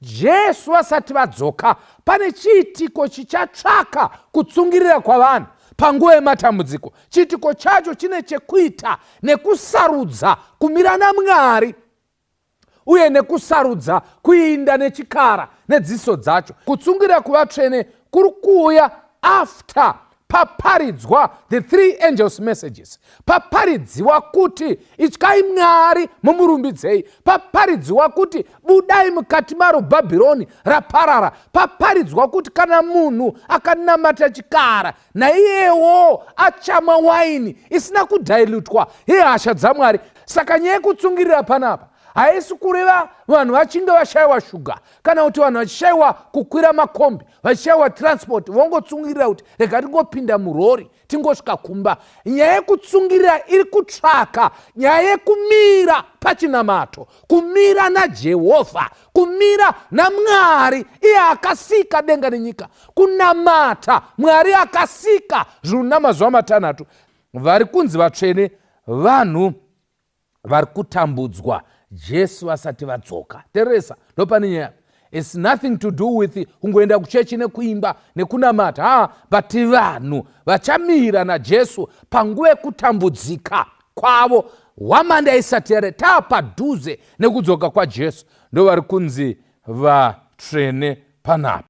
Jesu asati vadzoka pane chiitiko chichatsvaka kutsungirira kwavanhu panguva yematambudziko. Chiitiko chacho chine chekuita nekusarudza kumira naMwari uye nekusarudza kuinda nechikara nedziso dzacho. Kutsungirira kuvatsvene kuri kuuya after paparidzwa the three angels messages. Paparidziwa kuti ityai Mwari mumurumbidzei. Paparidziwa kuti budai mukati maro Bhabhironi raparara. Paparidzwa kuti kana munhu akanamata chikara naiyewo achamwa waini isina kudhailutwa yehasha dzaMwari. Saka nyaya yekutsungirira panapa haisi kureva vanhu vachinge vashayiwa shuga kana kuti vanhu vachishayiwa kukwira makombi, vachishayiwa transport vongotsungirira kuti rega tingopinda murori tingosvika kumba. Nyaya yekutsungirira iri kutsvaka nyaya yekumira pachinamato, kumira naJehovha, kumira naMwari iye akasika denga nenyika, kunamata Mwari akasika zvinhu namazuva matanhatu. Vari kunzi vatsvene vanhu vari kutambudzwa Jesu asati vadzoka. Teresa, ndopane nyaya. It's nothing to do with kungoenda kuchechi nekuimba nekunamata. But vanhu vachamira naJesu panguva yekutambudzika kwavo, hwamanda isati yare taapadhuze nekudzoka kwaJesu, ndo vari kunzi vatsvene panapa.